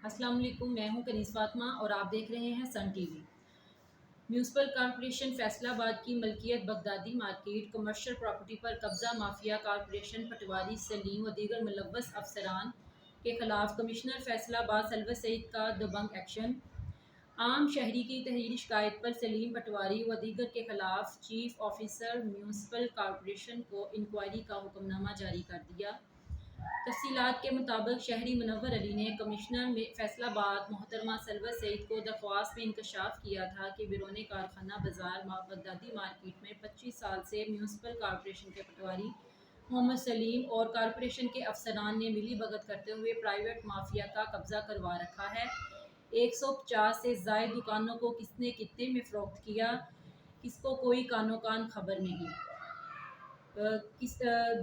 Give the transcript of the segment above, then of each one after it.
السلام علیکم، میں ہوں کنیز فاطمہ اور آپ دیکھ رہے ہیں سن ٹی وی۔ میونسپل کارپوریشن فیصل آباد کی ملکیت بغدادی مارکیٹ کمرشل پراپرٹی پر قبضہ مافیا کارپوریشن پٹواری سلیم و دیگر ملوث افسران کے خلاف کمشنر فیصل آباد سلوت سعید کا دبنگ ایکشن۔ عام شہری کی تحریری شکایت پر سلیم پٹواری و دیگر کے خلاف چیف آفیسر میونسپل کارپوریشن کو انکوائری کا حکم نامہ جاری کر دیا۔ تفصیلات کے مطابق شہری منور علی نے کمشنر فیصل آباد محترمہ سلوت سعید کو درخواست میں انکشاف کیا تھا کہ بیرون کارخانہ بازار بغدادی مارکیٹ میں 25 سال سے میونسپل کارپوریشن کے پٹواری محمد سلیم اور کارپوریشن کے افسران نے ملی بھگت کرتے ہوئے پرائیویٹ مافیا کا قبضہ کروا رکھا ہے۔ 150 سے زائد دکانوں کو کس نے کتنے میں فروخت کیا، کس کو کوئی کانو کان خبر نہیں۔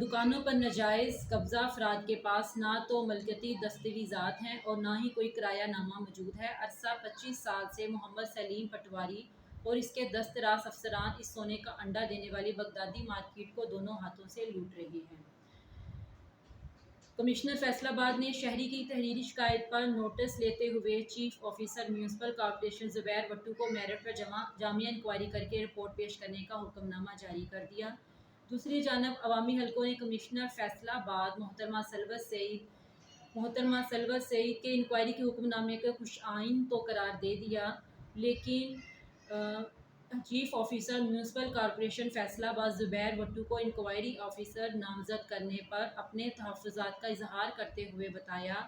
دکانوں پر ناجائز قبضہ افراد کے پاس نہ تو ملکیتی دستاویزات ہیں اور نہ ہی کوئی کرایہ نامہ موجود ہے۔ عرصہ 25 سال سے محمد سلیم پٹواری اور اس کے دست راست افسران اس سونے کا انڈا دینے والی بغدادی مارکیٹ کو دونوں ہاتھوں سے لوٹ رہے ہیں۔ کمشنر فیصل آباد نے شہری کی تحریری شکایت پر نوٹس لیتے ہوئے چیف آفیسر میونسپل کارپوریشن زبیر وٹو کو میرٹ پر جامع انکوائری کر کے رپورٹ پیش کرنے کا حکم نامہ جاری کر دیا۔ دوسری جانب عوامی حلقوں نے کمشنر فیصل آباد محترمہ سلوت سعید کے انکوائری کے حکم نامے کو خوش آئین تو قرار دے دیا، لیکن chief officer municipal corporation Faisal آباد زبیر وٹو کو انکوائری آفیسر نامزد کرنے پر اپنے تحفظات کا اظہار کرتے ہوئے بتایا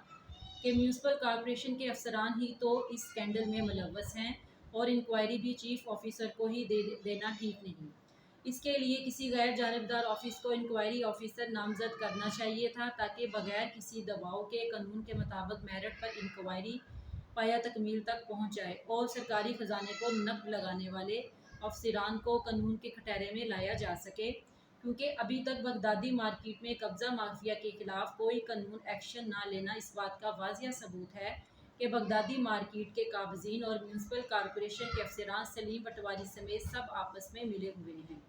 کہ میونسپل کارپوریشن کے افسران ہی تو اس اسکینڈل میں ملوث ہیں اور انکوائری بھی چیف آفیسر کو ہی دینا ٹھیک نہیں۔ اس کے لیے کسی غیر جانبدار آفس کو انکوائری آفیسر نامزد کرنا چاہیے تھا تاکہ بغیر کسی دباؤ کے قانون کے مطابق میرٹ پر انکوائری پایہ تکمیل تک پہنچ جائے اور سرکاری خزانے کو نقد لگانے والے افسران کو قانون کے کٹہرے میں لایا جا سکے، کیونکہ ابھی تک بغدادی مارکیٹ میں قبضہ مافیا کے خلاف کوئی قانون ایکشن نہ لینا اس بات کا واضح ثبوت ہے کہ بغدادی مارکیٹ کے قابضین اور میونسپل کارپوریشن کے افسران سلیم پٹواری سمیت سب آپس میں ملے ہوئے ہیں۔